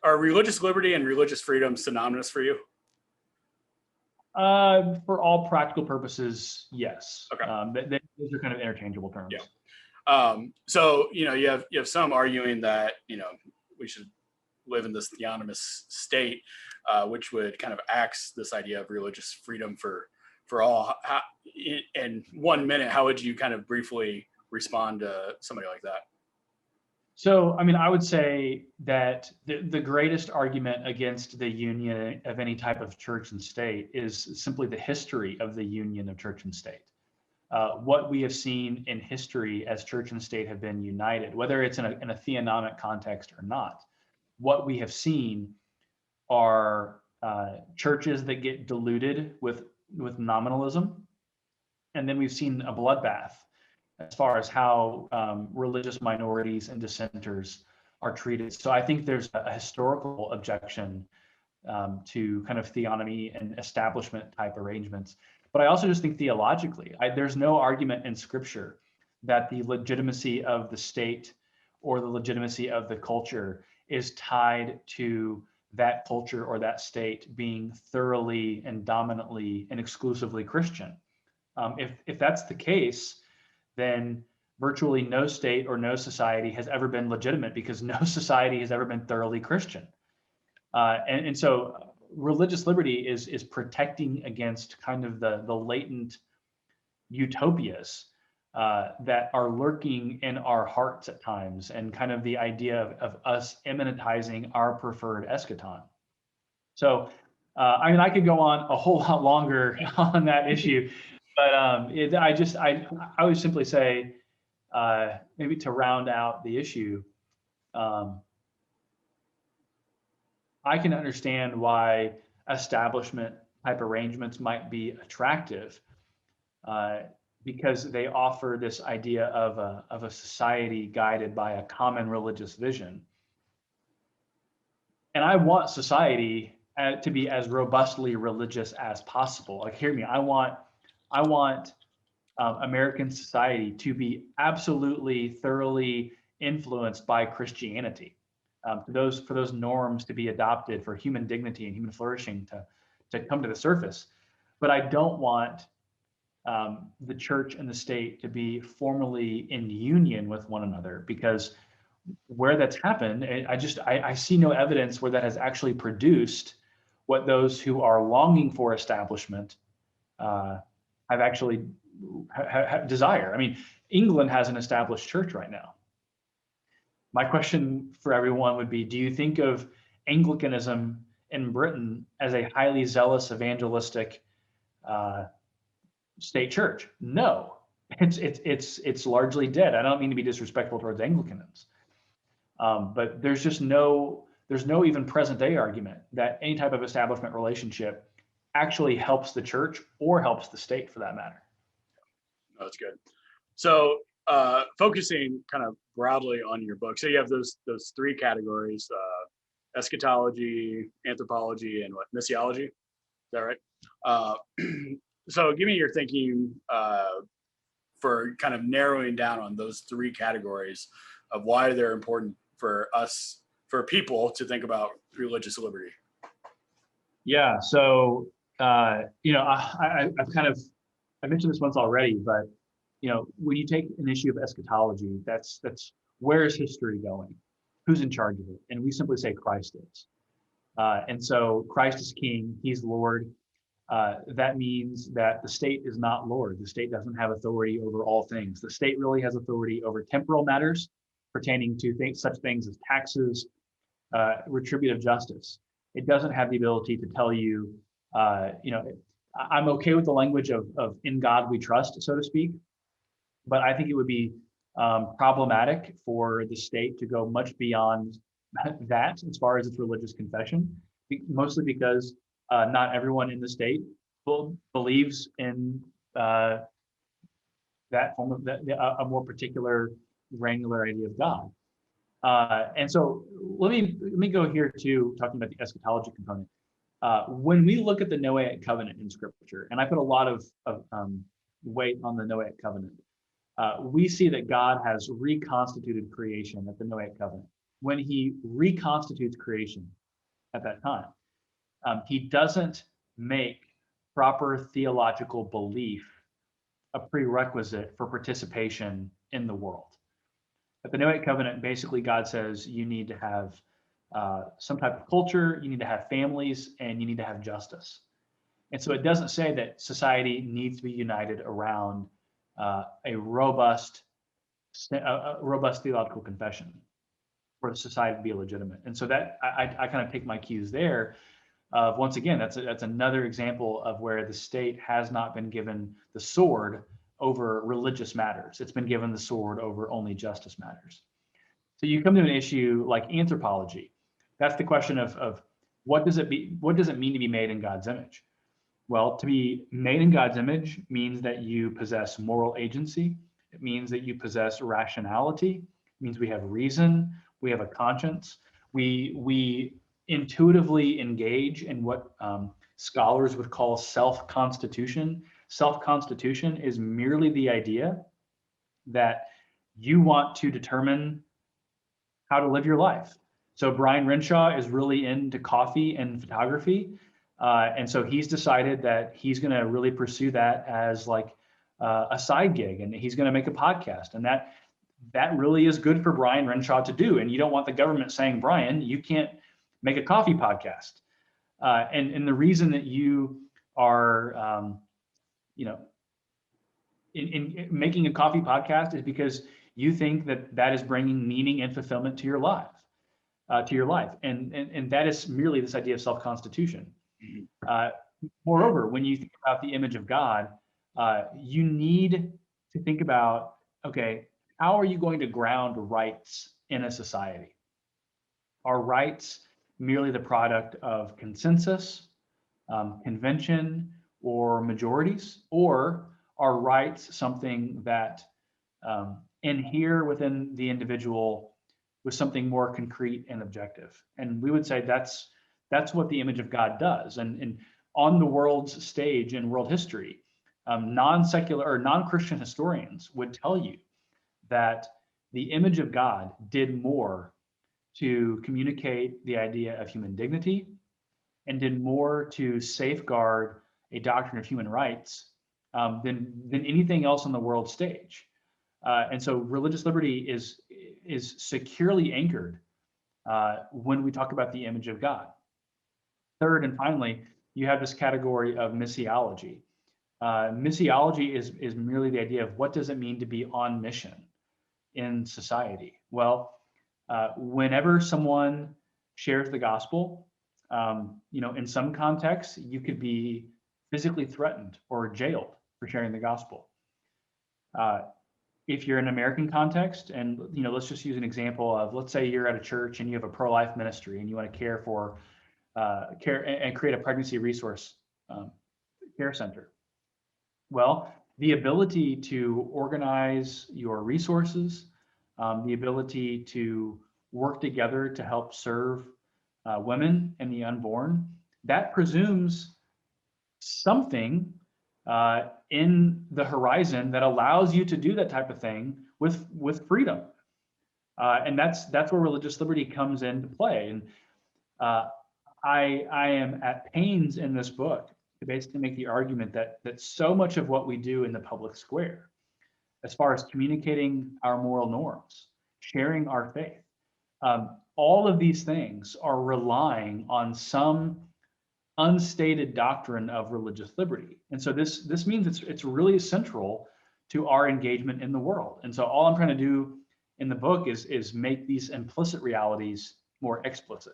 Are religious liberty and religious freedom synonymous for you? For all practical purposes, yes. Okay. Those are kind of interchangeable terms. Yeah. So you have some arguing that we should live in this theonomous state, which would kind of axe this idea of religious freedom for all. In 1 minute, how would you kind of briefly respond to somebody like that? So, I mean, I would say that the greatest argument against the union of any type of church and state is simply the history of the union of church and state. What we have seen in history as church and state have been united, whether it's in a theonomic context or not, what we have seen are churches that get diluted with nominalism, and then we've seen a bloodbath as far as how religious minorities and dissenters are treated. So I think there's a historical objection to kind of theonomy and establishment type arrangements. But I also just think theologically, there's no argument in Scripture that the legitimacy of the state or the legitimacy of the culture is tied to that culture or that state being thoroughly and dominantly and exclusively Christian. If that's the case, then virtually no state or no society has ever been legitimate, because no society has ever been thoroughly Christian. And so religious liberty is protecting against kind of the latent utopias that are lurking in our hearts at times, and kind of the idea of us immanentizing our preferred eschaton. So, I mean, I could go on a whole lot longer on that issue, but I would simply say, maybe to round out the issue, I can understand why establishment type arrangements might be attractive, because they offer this idea of a society guided by a common religious vision. And I want society to be as robustly religious as possible. Like, hear me, I want American society to be absolutely thoroughly influenced by Christianity, for those norms to be adopted for human dignity and human flourishing to come to the surface. But I don't want the church and the state to be formally in union with one another, because where that's happened, I see no evidence where that has actually produced what those who are longing for establishment have actually desire. I mean, England has an established church right now. My question for everyone would be, do you think of Anglicanism in Britain as a highly zealous evangelistic state church? No, it's largely dead. I don't mean to be disrespectful towards Anglicans, but there's no even present day argument that any type of establishment relationship actually helps the church or helps the state, for that matter. No, that's good. So focusing kind of broadly on your book, so you have those three categories: eschatology, anthropology, and what, missiology? Is that right? So give me your thinking for kind of narrowing down on those three categories of why they're important for us, for people to think about religious liberty. Yeah. So I mentioned this once already, but when you take an issue of eschatology, that's where is history going? Who's in charge of it? And we simply say Christ is. And so Christ is King, He's Lord. That means that the state is not Lord. The state doesn't have authority over all things. The state really has authority over temporal matters pertaining to such things as taxes, retributive justice. It doesn't have the ability to tell you, I'm okay with the language of in God we trust, so to speak, but I think it would be problematic for the state to go much beyond that as far as its religious confession, mostly because not everyone in the state believes in that form of a more particular granularity of God. And so let me go here to talking about the eschatology component. When we look at the Noahic covenant in Scripture, and I put a lot of weight on the Noahic covenant, we see that God has reconstituted creation at the Noahic covenant. when he reconstitutes creation at that time, he doesn't make proper theological belief a prerequisite for participation in the world. At the Noahic covenant, basically God says you need to have some type of culture, you need to have families, and you need to have justice. And so it doesn't say that society needs to be united around a robust theological confession for the society to be legitimate. And so that I kind of take my cues there. Once again, that's another example of where the state has not been given the sword over religious matters. It's been given the sword over only justice matters. So you come to an issue like anthropology. That's the question of what does it mean to be made in God's image? Well, to be made in God's image means that you possess moral agency. It means that you possess rationality. It means we have reason. We have a conscience. We intuitively engage in what scholars would call self-constitution. Self-constitution is merely the idea that you want to determine how to live your life. So Brian Renshaw is really into coffee and photography. And so he's decided that he's going to really pursue that as like a side gig, and he's going to make a podcast. And that really is good for Brian Renshaw to do. And you don't want the government saying, Brian, you can't make a coffee podcast. And the reason that you are, in making a coffee podcast is because you think that is bringing meaning and fulfillment to your life, and that is merely this idea of self-constitution. Moreover, when you think about the image of God, you need to think about, okay, how are you going to ground rights in a society? Are rights merely the product of consensus, convention, or majorities? Or are rights something that inhere within the individual with something more concrete and objective? And we would say that's what the image of God does. And on the world's stage in world history, non-secular or non-Christian historians would tell you that the image of God did more to communicate the idea of human dignity and did more to safeguard a doctrine of human rights than anything else on the world stage. And so religious liberty is securely anchored when we talk about the image of God. Third, and finally, you have this category of missiology. Missiology is merely the idea of what does it mean to be on mission in society. Well, whenever someone shares the gospel, in some contexts, you could be physically threatened or jailed for sharing the gospel. If you're in an American context, and let's just use an example of, let's say you're at a church and you have a pro-life ministry and you want to care and create a pregnancy resource care center. Well, the ability to organize your resources, the ability to work together to help serve women and the unborn, that presumes something in the horizon that allows you to do that type of thing with freedom. And that's where religious liberty comes into play. And I am at pains in this book to basically make the argument that so much of what we do in the public square, as far as communicating our moral norms, sharing our faith, all of these things are relying on some unstated doctrine of religious liberty. And so this means it's really central to our engagement in the world. And so all I'm trying to do in the book is make these implicit realities more explicit.